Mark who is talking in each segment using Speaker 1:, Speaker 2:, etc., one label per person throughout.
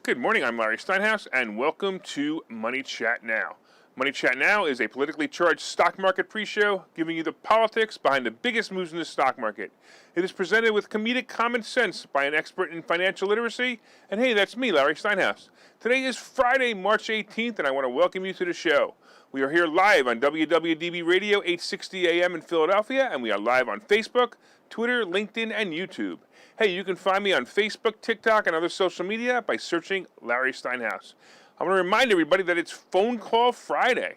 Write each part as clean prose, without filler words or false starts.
Speaker 1: Good morning, I'm Larry Steinhouse, and welcome to Money Chat Now. Money Chat Now is a politically charged stock market pre-show giving you the politics behind the biggest moves in the stock market. It is presented with comedic common sense by an expert in financial literacy, and hey, that's me, Larry Steinhouse. Today is Friday, March 18th, and I want to welcome you to the show. We are here live on WWDB Radio 860 AM in Philadelphia, and we are live on Facebook, Twitter, LinkedIn, and YouTube. Hey, you can find me on Facebook, TikTok, and other social media by searching Larry Steinhouse. I want to remind everybody that it's Phone Call Friday.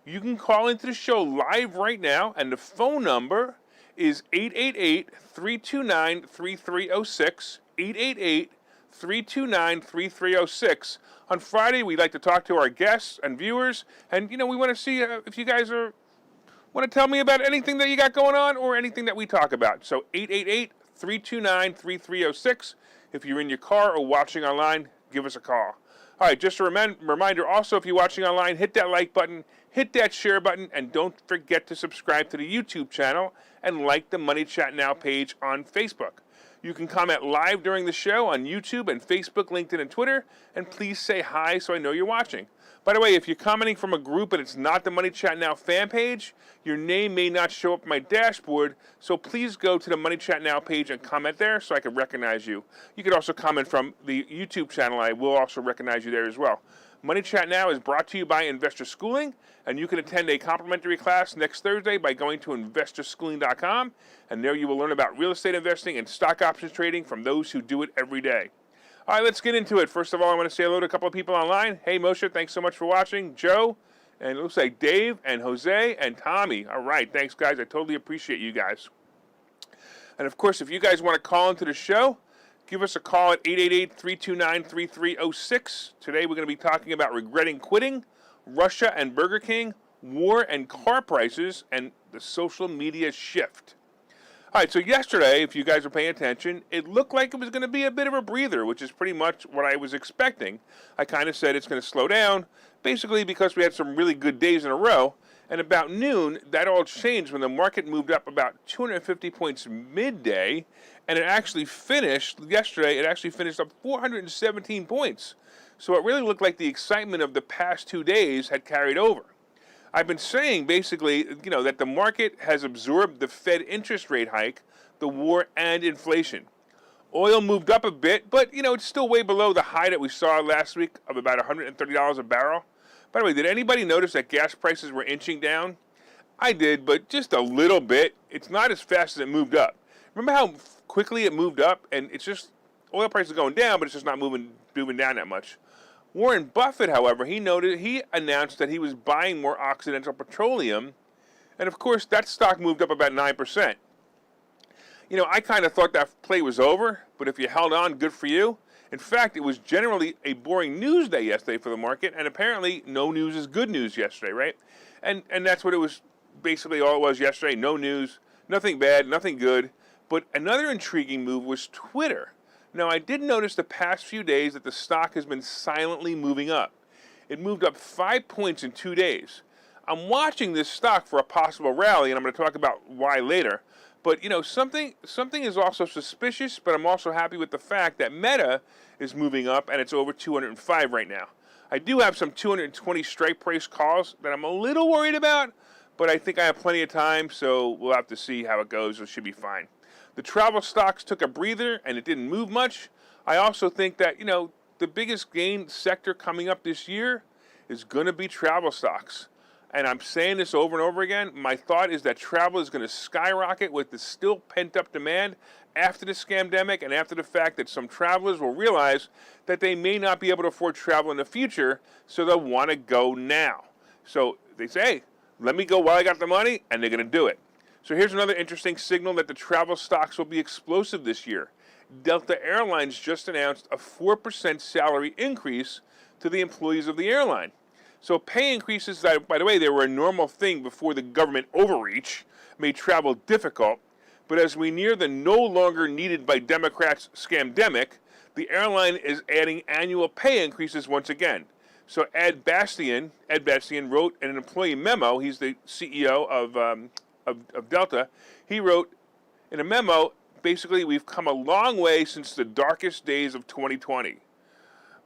Speaker 1: You can call into the show live right now, and the phone number is 888-329-3306, 888-329-3306. On Friday, we'd like to talk to our guests and viewers, and, we want to see if you guys want to tell me about anything that you got going on or anything that we talk about. So 888-329-3306. If you're in your car or watching online, give us a call. All right, just a reminder also, if you're watching online, hit that like button, hit that share button, and don't forget to subscribe to the YouTube channel and like the Money Chat Now page on Facebook. You can comment live during the show on YouTube and Facebook, LinkedIn, and Twitter, and please say hi so I know you're watching. By the way, if you're commenting from a group and it's not the Money Chat Now fan page, your name may not show up on my dashboard, so please go to the Money Chat Now page and comment there so I can recognize you. You can also comment from the YouTube channel. I will also recognize you there as well. Money Chat Now is brought to you by Investor Schooling, and you can attend a complimentary class next Thursday by going to investorschooling.com, and there you will learn about real estate investing and stock options trading from those who do it every day. All right, let's get into it. First of all, I want to say hello to a couple of people online. Hey, Moshe, thanks so much for watching. Joe, and it looks like Dave and Jose and Tommy. All right, thanks, guys. I totally appreciate you guys. And, of course, if you guys want to call into the show, give us a call at 888-329-3306. Today we're going to be talking about regretting quitting, Russia and Burger King, war and car prices, and the social media shift. All right, so yesterday, if you guys were paying attention, it looked like it was going to be a bit of a breather, which is pretty much what I was expecting. I kind of said it's going to slow down, basically because we had some really good days in a row. And about noon, that all changed when the market moved up about 250 points midday, and it actually finished, yesterday, it actually finished up 417 points. So it really looked like the excitement of the past 2 days had carried over. I've been saying, basically, that the market has absorbed the Fed interest rate hike, the war, and inflation. Oil moved up a bit, but, it's still way below the high that we saw last week of about $130 a barrel. By the way, did anybody notice that gas prices were inching down? I did, but just a little bit. It's not as fast as it moved up. Remember how quickly it moved up? And it's just, oil prices are going down, but it's just not moving down that much. Warren Buffett, however, he announced that he was buying more Occidental Petroleum, and of course that stock moved up about 9%. I kind of thought that play was over, but if you held on, good for you. In fact, it was generally a boring news day yesterday for the market, and apparently no news is good news yesterday, right? And that's what it was, basically all it was yesterday, no news, nothing bad, nothing good. But another intriguing move was Twitter. Now, I did notice the past few days that the stock has been silently moving up. It moved up 5 points in 2 days. I'm watching this stock for a possible rally, and I'm going to talk about why later. But, something is also suspicious, but I'm also happy with the fact that Meta is moving up, and it's over 205 right now. I do have some 220 strike price calls that I'm a little worried about, but I think I have plenty of time, so we'll have to see how it goes. It should be fine. The travel stocks took a breather, and it didn't move much. I also think that, the biggest gain sector coming up this year is going to be travel stocks. And I'm saying this over and over again. My thought is that travel is going to skyrocket with the still pent-up demand after the scamdemic and after the fact that some travelers will realize that they may not be able to afford travel in the future, so they'll want to go now. So they say, hey, let me go while I got the money, and they're going to do it. So here's another interesting signal that the travel stocks will be explosive this year. Delta Airlines just announced a 4% salary increase to the employees of the airline. So pay increases that, by the way, they were a normal thing before the government overreach made travel difficult. But as we near the no longer needed by Democrats scamdemic, the airline is adding annual pay increases once again. So Ed Bastian wrote in an employee memo. He's the CEO of Delta. He wrote in a memo, basically, we've come a long way since the darkest days of 2020.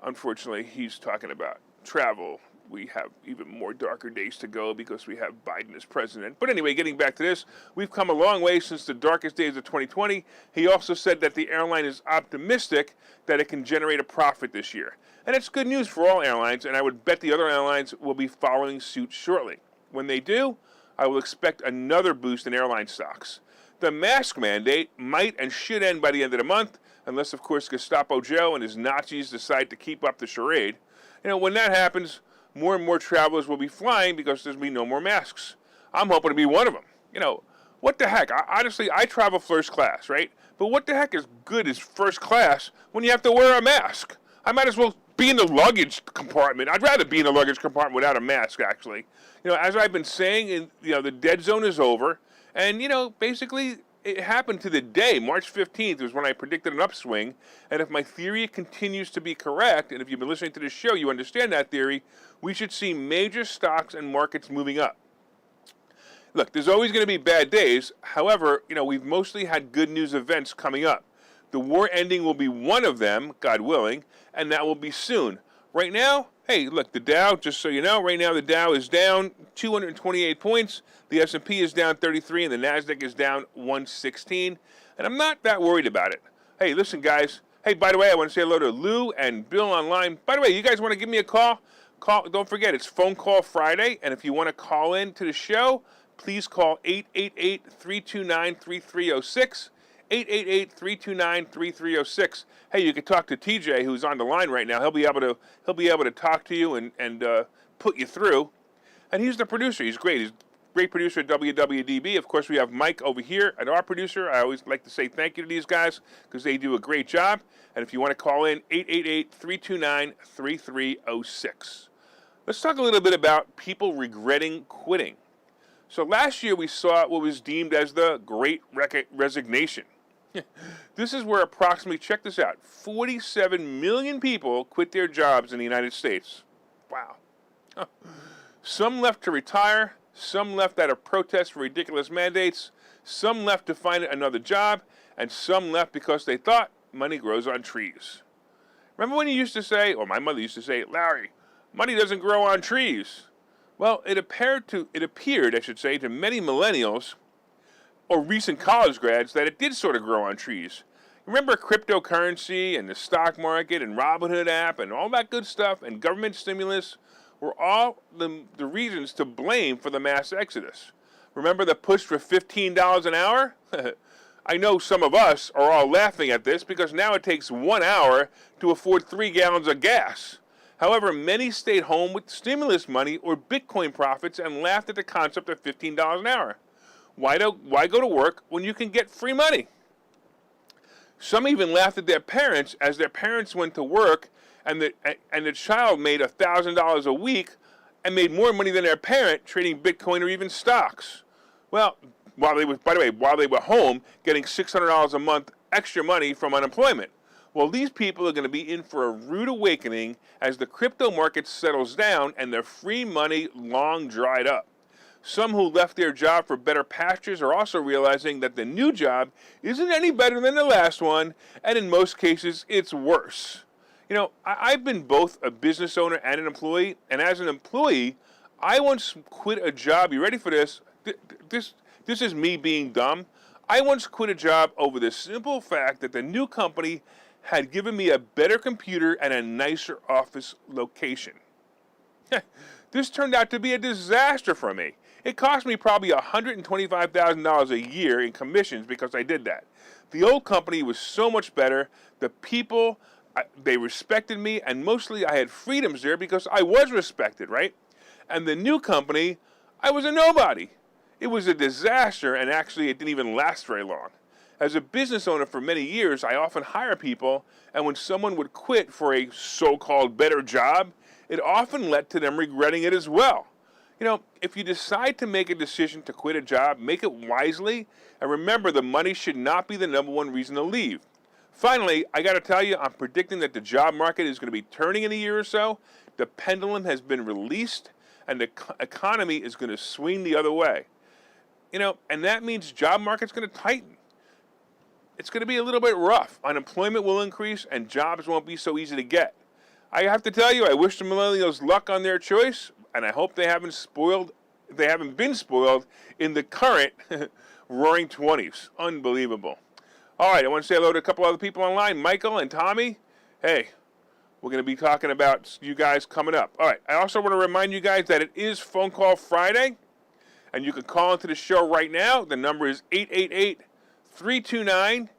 Speaker 1: Unfortunately, he's talking about travel. We have even more darker days to go because we have Biden as president. But anyway, getting back to this, we've come a long way since the darkest days of 2020. He also said that the airline is optimistic that it can generate a profit this year. And it's good news for all airlines, and I would bet the other airlines will be following suit shortly. When they do, I will expect another boost in airline stocks. The mask mandate might and should end by the end of the month, unless, of course, Gestapo Joe and his Nazis decide to keep up the charade. When that happens, more and more travelers will be flying because there'll be no more masks. I'm hoping to be one of them. What the heck? Honestly, I travel first class, right? But what the heck is good as first class when you have to wear a mask? I might as well be in the luggage compartment. I'd rather be in the luggage compartment without a mask, actually. As I've been saying, the dead zone is over. And, basically, it happened to the day. March 15th was when I predicted an upswing. And if my theory continues to be correct, and if you've been listening to this show, you understand that theory, we should see major stocks and markets moving up. Look, there's always going to be bad days. However, we've mostly had good news events coming up. The war ending will be one of them, God willing, and that will be soon. Right now, hey, look, the Dow, just so you know, right now the Dow is down 228 points. The S&P is down 33, and the NASDAQ is down 116. And I'm not that worried about it. Hey, listen, guys. Hey, by the way, I want to say hello to Lou and Bill online. By the way, you guys want to give me a call? Don't forget, it's Phone Call Friday. And if you want to call in to the show, please call 888-329-3306. 888-329-3306. Hey, you can talk to TJ, who's on the line right now. He'll be able to talk to you and put you through. And he's the producer. He's great. He's a great producer at WWDB. Of course, we have Mike over here at our producer. I always like to say thank you to these guys because they do a great job. And if you want to call in, 888-329-3306. Let's talk a little bit about people regretting quitting. So last year we saw what was deemed as the Great Resignation. This is where approximately, check this out, 47 million people quit their jobs in the United States. Wow. Some left to retire, some left out of protest for ridiculous mandates, some left to find another job, and some left because they thought money grows on trees. Remember when you used to say, or my mother used to say, Larry, money doesn't grow on trees. Well, it appeared to many millennials or recent college grads that it did sort of grow on trees. Remember cryptocurrency and the stock market and Robinhood app and all that good stuff and government stimulus were all the reasons to blame for the mass exodus. Remember the push for $15 an hour? I know some of us are all laughing at this because now it takes 1 hour to afford 3 gallons of gas. However, many stayed home with stimulus money or Bitcoin profits and laughed at the concept of $15 an hour. Why go to work when you can get free money? Some even laughed at their parents as their parents went to work and the child made $1,000 a week and made more money than their parent trading Bitcoin or even stocks. Well, while they were home getting $600 a month extra money from unemployment. Well, these people are going to be in for a rude awakening as the crypto market settles down and their free money long dried up. Some who left their job for better pastures are also realizing that the new job isn't any better than the last one, and in most cases, it's worse. I've been both a business owner and an employee, and as an employee, I once quit a job. You ready for this? This is me being dumb. I once quit a job over the simple fact that the new company had given me a better computer and a nicer office location. This turned out to be a disaster for me. It cost me probably $125,000 a year in commissions because I did that. The old company was so much better. The people, they respected me, and mostly I had freedoms there because I was respected, right? And the new company, I was a nobody. It was a disaster, and actually it didn't even last very long. As a business owner for many years, I often hire people, and when someone would quit for a so-called better job, it often led to them regretting it as well. If you decide to make a decision to quit a job, make it wisely, and remember the money should not be the number one reason to leave. Finally, I got to tell you, I'm predicting that the job market is going to be turning in a year or so. The pendulum has been released, and the economy is going to swing the other way. And that means job market's going to tighten. It's going to be a little bit rough. Unemployment will increase, and jobs won't be so easy to get. I have to tell you, I wish the millennials luck on their choice, and I hope they haven't been spoiled in the current roaring 20s. Unbelievable. All right, I want to say hello to a couple other people online, Michael and Tommy. Hey, we're going to be talking about you guys coming up. All right, I also want to remind you guys that it is Phone Call Friday, and you can call into the show right now. The number is 888-329-3306,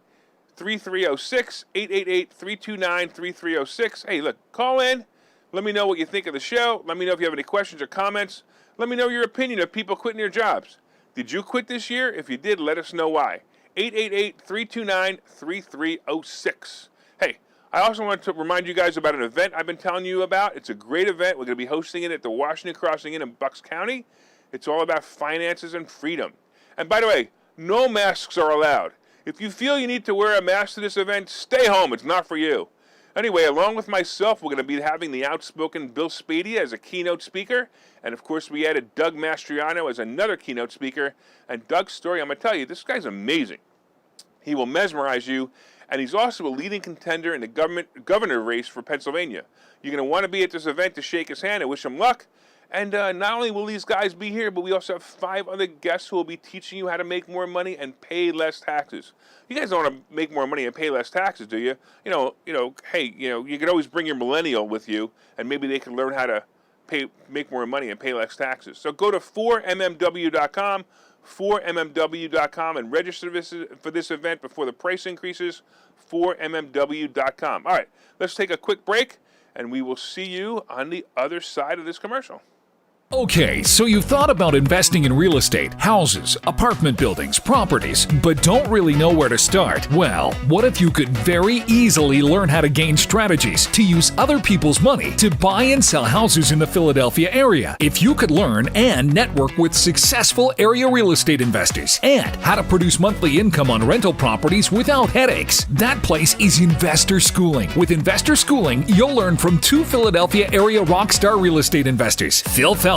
Speaker 1: 888-329-3306. Hey, look, call in. Let me know what you think of the show. Let me know if you have any questions or comments. Let me know your opinion of people quitting their jobs. Did you quit this year? If you did, let us know why. 888-329-3306. Hey, I also want to remind you guys about an event I've been telling you about. It's a great event. We're going to be hosting it at the Washington Crossing Inn in Bucks County. It's all about finances and freedom. And by the way, no masks are allowed. If you feel you need to wear a mask to this event, stay home. It's not for you. Anyway, along with myself, we're going to be having the outspoken Bill Spadia as a keynote speaker. And of course, we added Doug Mastriano as another keynote speaker. And Doug's story, I'm going to tell you, this guy's amazing. He will mesmerize you. And he's also a leading contender in the governor race for Pennsylvania. You're going to want to be at this event to shake his hand and wish him luck. And not only will these guys be here, but we also have 5 other guests who will be teaching you how to make more money and pay less taxes. You guys don't want to make more money and pay less taxes, do you? Hey, you could always bring your millennial with you, and maybe they can learn how to make more money and pay less taxes. So go to 4mmw.com, 4mmw.com, and register for this event before the price increases, 4mmw.com. All right, let's take a quick break, and we will see you on the other side of this commercial.
Speaker 2: Okay, so you've thought about investing in real estate, houses, apartment buildings, properties, but don't really know where to start. Well, what if you could very easily learn how to gain strategies to use other people's money to buy and sell houses in the Philadelphia area? If you could learn and network with successful area real estate investors and how to produce monthly income on rental properties without headaches, that place is Investor Schooling. With Investor Schooling, you'll learn from 2 Philadelphia area rockstar real estate investors, Phil Falcone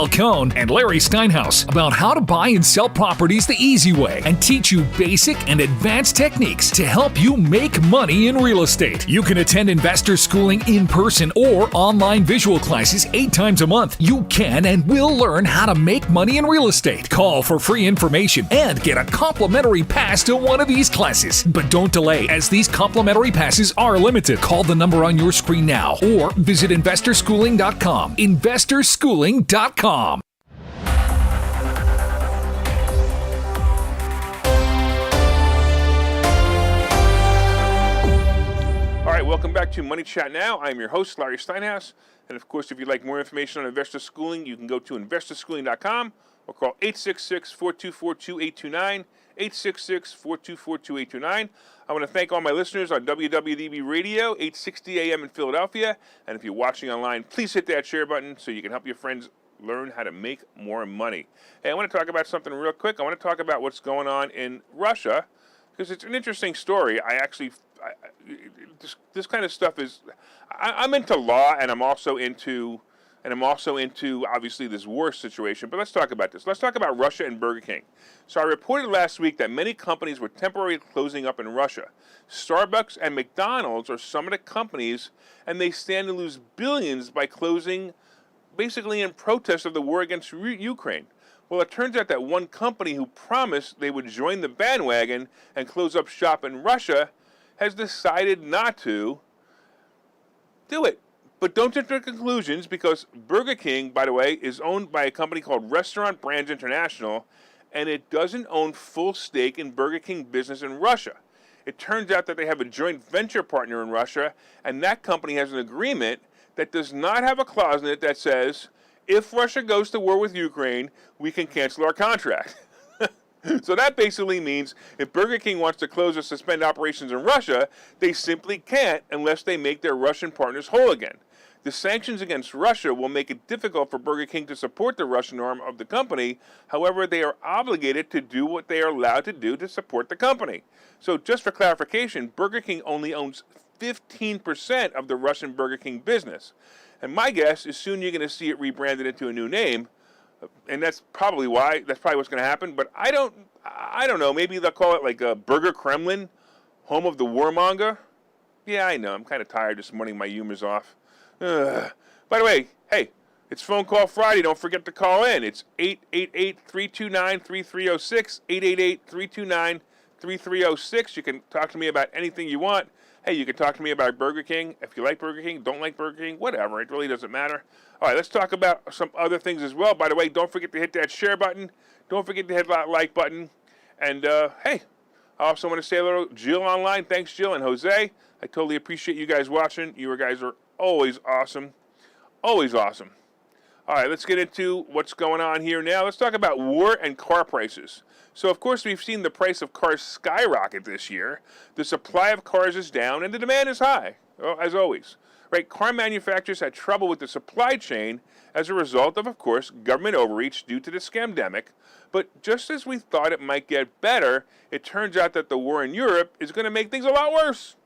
Speaker 2: and Larry Steinhouse, about how to buy and sell properties the easy way and teach you basic and advanced techniques to help you make money in real estate. You can attend Investor Schooling in person or online visual classes 8 times a month. You can and will learn how to make money in real estate. Call for free information and get a complimentary pass to one of these classes. But don't delay, as these complimentary passes are limited. Call the number on your screen now or visit investorschooling.com. investorschooling.com.
Speaker 1: All right, welcome back to Money Chat Now. I'm your host, Larry Steinhouse. And of course, if you'd like more information on Investor Schooling, you can go to investorschooling.com or call 866-424-2829, 866-424-2829. I want to thank all my listeners on WWDB Radio, 860 AM in Philadelphia. And if you're watching online, please hit that share button so you can help your friends learn how to make more money. Hey, I want to talk about something real quick. I want to talk about what's going on in Russia, because it's an interesting story. This kind of stuff is, I'm into law, and I'm also into obviously this war situation. But let's talk about this. Let's talk about Russia and Burger King. So I reported last week that many companies were temporarily closing up in Russia. Starbucks and McDonald's are some of the companies, and they stand to lose billions by closing, basically in protest of the war against Ukraine. Well, it turns out that one company who promised they would join the bandwagon and close up shop in Russia has decided not to do it. But don't jump to conclusions, because Burger King, by the way, is owned by a company called Restaurant Brands International, and it doesn't own full stake in Burger King business in Russia. It turns out that they have a joint venture partner in Russia, and that company has an agreement that does not have a clause in it that says, if Russia goes to war with Ukraine, we can cancel our contract. So that basically means if Burger King wants to close or suspend operations in Russia, they simply can't unless they make their Russian partners whole again. The sanctions against Russia will make it difficult for Burger King to support the Russian arm of the company. However, they are obligated to do what they are allowed to do to support the company. So just for clarification, Burger King only owns 15% of the Russian Burger King business. And my guess is soon you're going to see it rebranded into a new name. And that's probably what's going to happen. But I don't know. Maybe they'll call it like a Burger Kremlin, home of the warmonger. Yeah, I know. I'm kind of tired this morning. My humor's off. By the way, hey, it's Phone Call Friday. Don't forget to call in. It's 888-329-3306, 888-329-3306. You can talk to me about anything you want. Hey, you can talk to me about Burger King. If you like Burger King, don't like Burger King, whatever. It really doesn't matter. All right, let's talk about some other things as well. By the way, don't forget to hit that share button. Don't forget to hit that like button. And, hey, I also want to say hello to Jill online. Thanks, Jill, and Jose. I totally appreciate you guys watching. You guys are always awesome. Always awesome. All right, let's get into what's going on here now. Let's talk about war and car prices. So, of course, we've seen the price of cars skyrocket this year. The supply of cars is down, and the demand is high, as always. Right? Car manufacturers had trouble with the supply chain as a result of course, government overreach due to the scamdemic. But just as we thought it might get better, it turns out that the war in Europe is going to make things a lot worse.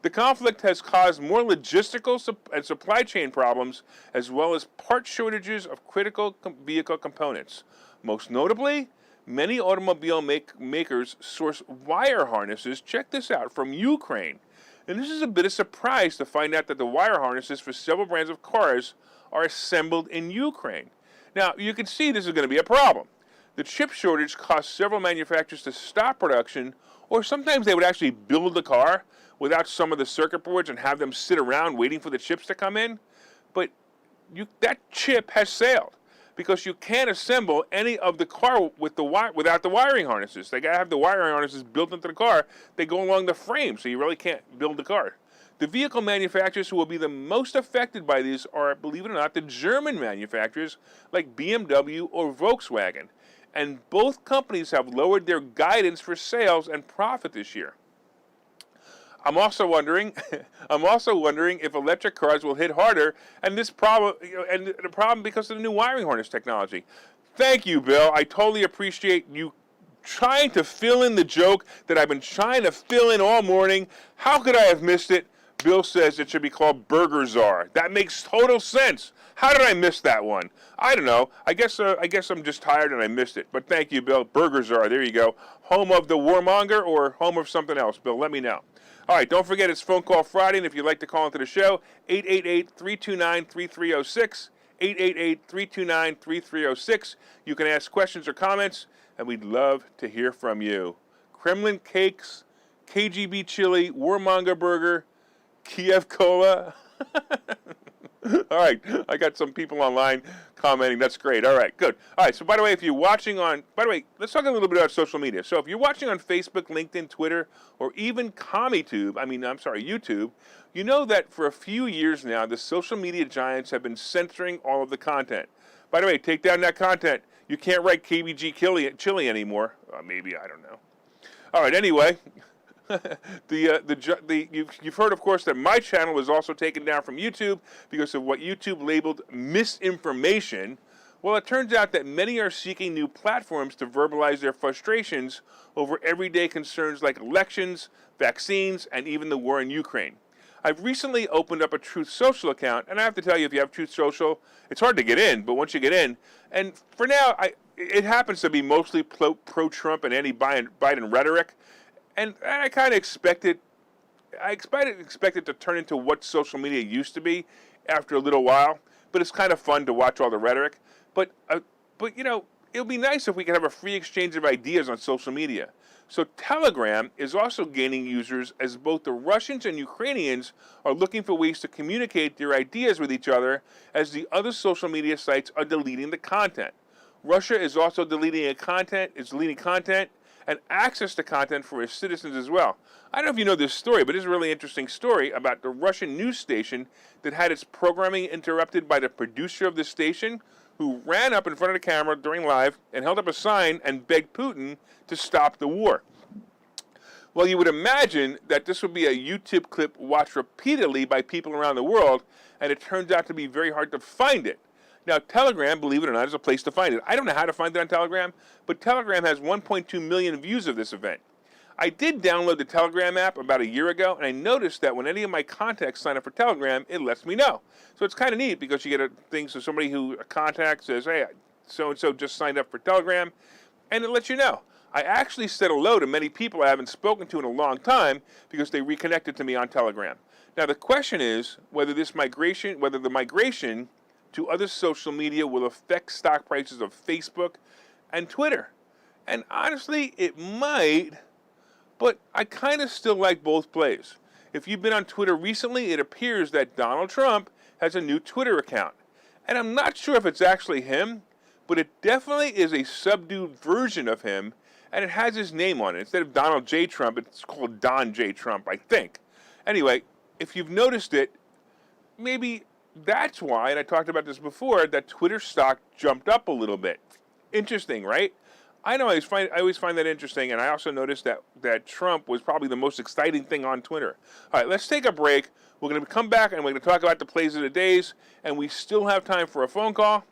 Speaker 1: The conflict has caused more logistical and supply chain problems, as well as part shortages of critical vehicle components. Most notably, many automobile makers source wire harnesses, check this out, from Ukraine. And this is a bit of surprise to find out that the wire harnesses for several brands of cars are assembled in Ukraine. Now, you can see this is going to be a problem. The chip shortage caused several manufacturers to stop production, or sometimes they would actually build the car without some of the circuit boards and have them sit around waiting for the chips to come in. But that chip has sailed because you can't assemble any of the car with without the wiring harnesses. They got to have the wiring harnesses built into the car. They go along the frame, so you really can't build the car. The vehicle manufacturers who will be the most affected by these are, believe it or not, the German manufacturers like BMW or Volkswagen. And both companies have lowered their guidance for sales and profit this year. I'm also wondering if electric cars will hit harder, and the problem because of the new wiring harness technology. Thank you, Bill. I totally appreciate you trying to fill in the joke that I've been trying to fill in all morning. How could I have missed it? Bill says it should be called Burger Czar. That makes total sense. How did I miss that one? I don't know. I guess I'm just tired and I missed it. But thank you, Bill. Burger Czar. There you go. Home of the warmonger or home of something else, Bill? Let me know. All right, don't forget it's Phone Call Friday, and if you'd like to call into the show, 888-329-3306, 888-329-3306. You can ask questions or comments, and we'd love to hear from you. Kremlin Cakes, KGB Chili, Warmonger Burger, Kiev Cola. All right, I got some people online commenting. That's great. All right, good. All right, so by the way, if you're watching on, let's talk a little bit about social media. So if you're watching on Facebook, LinkedIn, Twitter, or even YouTube, you know that for a few years now, the social media giants have been censoring all of the content. By the way, take down that content. You can't write KBG chili anymore. Maybe, I don't know. All right, anyway. You've heard, of course, that my channel was also taken down from YouTube because of what YouTube labeled misinformation. Well, it turns out that many are seeking new platforms to verbalize their frustrations over everyday concerns like elections, vaccines, and even the war in Ukraine. I've recently opened up a Truth Social account, and I have to tell you, if you have Truth Social, it's hard to get in, but once you get in, and for now, it happens to be mostly pro-Trump and anti-Biden rhetoric. And I kind of expected to turn into what social media used to be after a little while. But it's kind of fun to watch all the rhetoric. But you know, it would be nice if we could have a free exchange of ideas on social media. So Telegram is also gaining users as both the Russians and Ukrainians are looking for ways to communicate their ideas with each other as the other social media sites are deleting the content. Russia is also deleting content and access to content for its citizens as well. I don't know if you know this story, but it's a really interesting story about the Russian news station that had its programming interrupted by the producer of the station, who ran up in front of the camera during live and held up a sign and begged Putin to stop the war. Well, you would imagine that this would be a YouTube clip watched repeatedly by people around the world, and it turns out to be very hard to find it. Now, Telegram, believe it or not, is a place to find it. I don't know how to find it on Telegram, but Telegram has 1.2 million views of this event. I did download the Telegram app about a year ago, and I noticed that when any of my contacts sign up for Telegram, it lets me know. So it's kind of neat because you get a thing, so somebody who a contact says, hey, so-and-so just signed up for Telegram, and it lets you know. I actually said hello to many people I haven't spoken to in a long time because they reconnected to me on Telegram. Now the question is whether the migration to other social media will affect stock prices of Facebook and Twitter. And honestly, it might, but I kind of still like both plays. If you've been on Twitter recently, it appears that Donald Trump has a new Twitter account. And I'm not sure if it's actually him, but it definitely is a subdued version of him, and it has his name on it. Instead of Donald J. Trump, it's called Don J. Trump, I think. Anyway, if you've noticed it, maybe that's why, and I talked about this before, that Twitter stock jumped up a little bit. Interesting, right? I always find that interesting, and I also noticed that Trump was probably the most exciting thing on Twitter. All right, let's take a break. We're going to come back, and we're going to talk about the plays of the days, and we still have time for a phone call.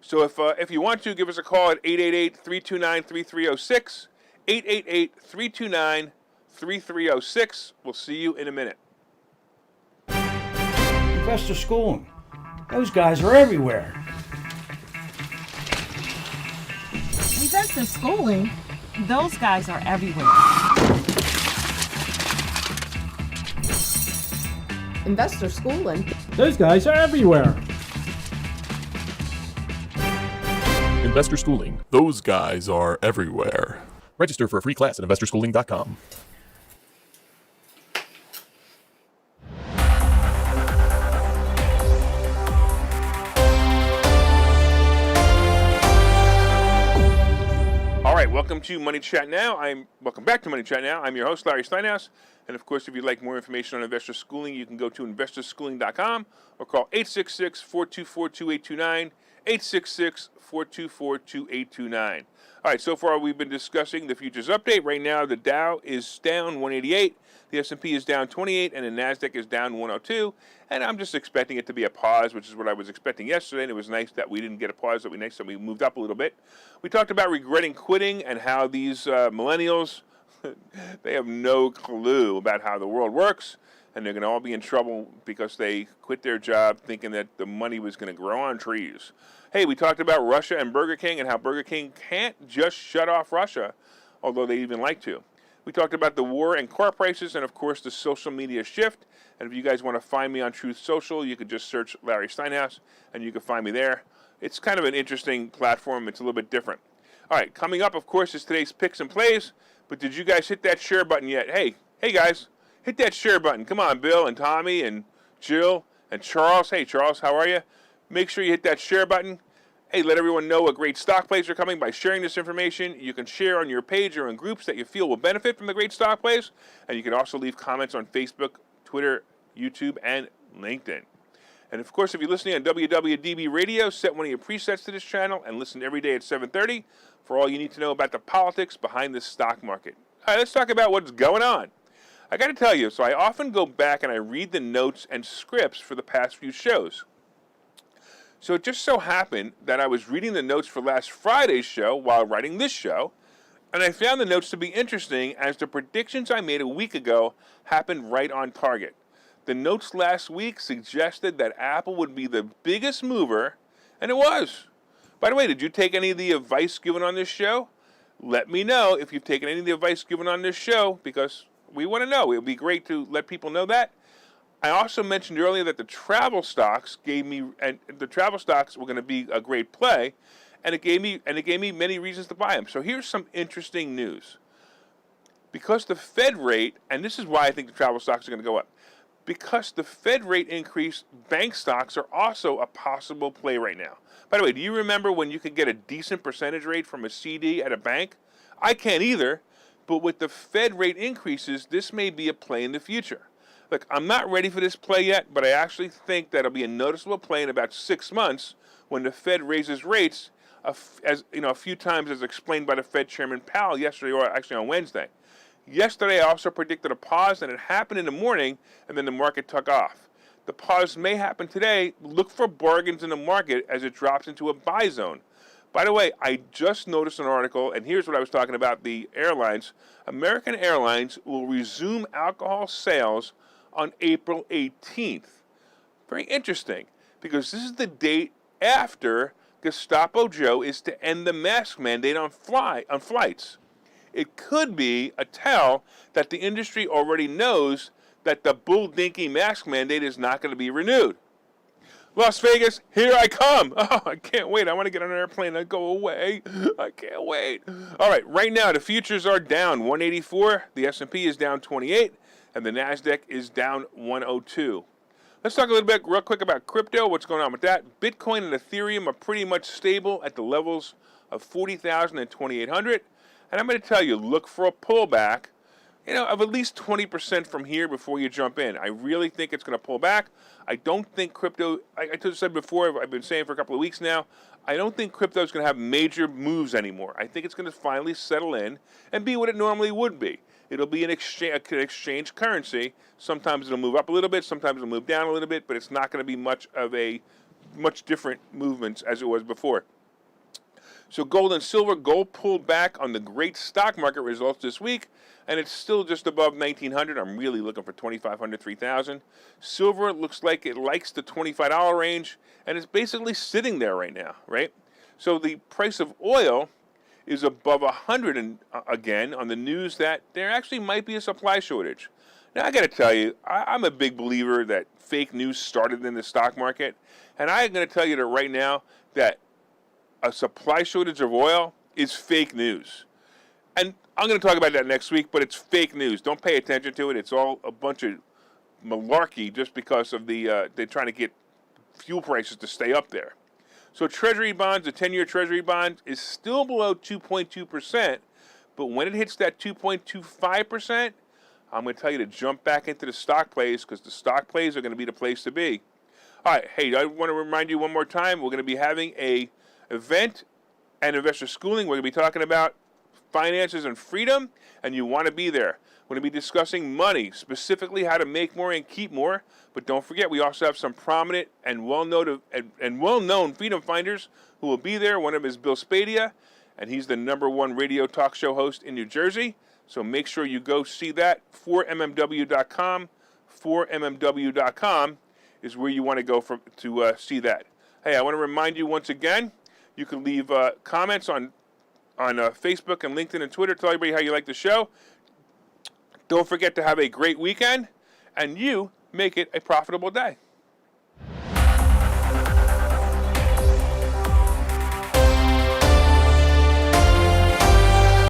Speaker 1: So if you want to, give us a call at 888-329-3306, 888-329-3306. We'll see you in a minute.
Speaker 3: Investor schooling. Those guys are everywhere.
Speaker 4: Investor schooling? Those guys are everywhere.
Speaker 5: Investor schooling?
Speaker 3: Those guys are everywhere.
Speaker 6: Investor Schooling. Those guys are everywhere. Register for a free class at investorschooling.com.
Speaker 1: All right, welcome to Money Chat Now. Welcome back to Money Chat Now. I'm your host, Larry Steinhouse. And of course, if you'd like more information on investor schooling, you can go to investorschooling.com or call 866-424-2829, 866-424-2829. All right, so far we've been discussing the futures update. Right now, the Dow is down 188, the S&P is down 28, and the NASDAQ is down 102. And I'm just expecting it to be a pause, which is what I was expecting yesterday. And it was nice that we didn't get a pause, that we moved up a little bit. We talked about regretting quitting and how these millennials, they have no clue about how the world works. And they're going to all be in trouble because they quit their job thinking that the money was going to grow on trees. Hey, we talked about Russia and Burger King and how Burger King can't just shut off Russia, although they even like to. We talked about the war and car prices and, of course, the social media shift. And if you guys want to find me on Truth Social, you can just search Larry Steinhouse, and you can find me there. It's kind of an interesting platform. It's a little bit different. All right, coming up, of course, is today's picks and plays. But did you guys hit that share button yet? Hey, guys, hit that share button. Come on, Bill and Tommy and Jill and Charles. Hey, Charles, how are you? Make sure you hit that share button. Hey, let everyone know what great stock plays are coming by sharing this information. You can share on your page or in groups that you feel will benefit from the great stock plays. And you can also leave comments on Facebook, Twitter, YouTube, and LinkedIn. And of course, if you're listening on WWDB Radio, set one of your presets to this channel and listen every day at 7:30 for all you need to know about the politics behind the stock market. All right, let's talk about what's going on. I got to tell you, so I often go back and I read the notes and scripts for the past few shows. So it just so happened that I was reading the notes for last Friday's show while writing this show, and I found the notes to be interesting as the predictions I made a week ago happened right on target. The notes last week suggested that Apple would be the biggest mover, and it was. By the way, did you take any of the advice given on this show? Let me know if you've taken any of the advice given on this show, because we want to know. It would be great to let people know that. I also mentioned earlier that the travel stocks were going to be a great play, and it gave me many reasons to buy them. So here's some interesting news. Because the Fed rate, and this is why I think the travel stocks are going to go up, because the Fed rate increase, bank stocks are also a possible play right now. By the way, do you remember when you could get a decent percentage rate from a CD at a bank? I can't either, but with the Fed rate increases, this may be a play in the future. Look, I'm not ready for this play yet, but I actually think that'll be a noticeable play in about 6 months when the Fed raises rates, a few times as explained by the Fed Chairman Powell yesterday, or actually on Wednesday. Yesterday, I also predicted a pause, and it happened in the morning, and then the market took off. The pause may happen today. Look for bargains in the market as it drops into a buy zone. By the way, I just noticed an article, and here's what I was talking about, the airlines. American Airlines will resume alcohol sales on April 18th. Very interesting, because this is the date after Gestapo Joe is to end the mask mandate on flights. It could be a tell that the industry already knows that the bull dinky mask mandate is not going to be renewed. Las Vegas, here I come. Oh, I can't wait. I want to get on an airplane and go away. I can't wait. All right, right now the futures are down 184, the S&P is down 28, and the NASDAQ is down 102. Let's talk a little bit real quick about crypto, what's going on with that. Bitcoin and Ethereum are pretty much stable at the levels of 40,000 and 2,800. And I'm going to tell you, look for a pullback, of at least 20% from here before you jump in. I really think it's going to pull back. I don't think crypto, I said before, I've been saying for a couple of weeks now, I don't think crypto is going to have major moves anymore. I think it's going to finally settle in and be what it normally would be. It'll be an exchange currency. Sometimes it'll move up a little bit, sometimes it'll move down a little bit, but it's not going to be much different movements as it was before. So gold and silver, gold pulled back on the great stock market results this week, and it's still just above 1,900. I'm really looking for 2,500, 3,000. Silver looks like it likes the $25 range, and it's basically sitting there right now, right? So the price of oil is above 100 again on the news that there actually might be a supply shortage. Now, I got to tell you, I'm a big believer that fake news started in the stock market, and I'm going to tell you that right now that a supply shortage of oil is fake news. And I'm going to talk about that next week, but it's fake news. Don't pay attention to it. It's all a bunch of malarkey just because of they're trying to get fuel prices to stay up there. So Treasury bonds, the 10-year Treasury bond is still below 2.2%, but when it hits that 2.25%, I'm going to tell you to jump back into the stock plays because the stock plays are going to be the place to be. All right, hey, I want to remind you one more time, we're going to be having a event and investor schooling. We're going to be talking about finances and freedom, and you want to be there. We're going to be discussing money, specifically how to make more and keep more. But don't forget, we also have some prominent and well-known freedom finders who will be there. One of them is Bill Spadia, and he's the #1 radio talk show host in New Jersey. So make sure you go see that. 4mmw.com. 4mmw.com is where you want to go to see that. Hey, I want to remind you once again, you can leave comments on Facebook and LinkedIn and Twitter. Tell everybody how you like the show. Don't forget to have a great weekend, and you make it a profitable day.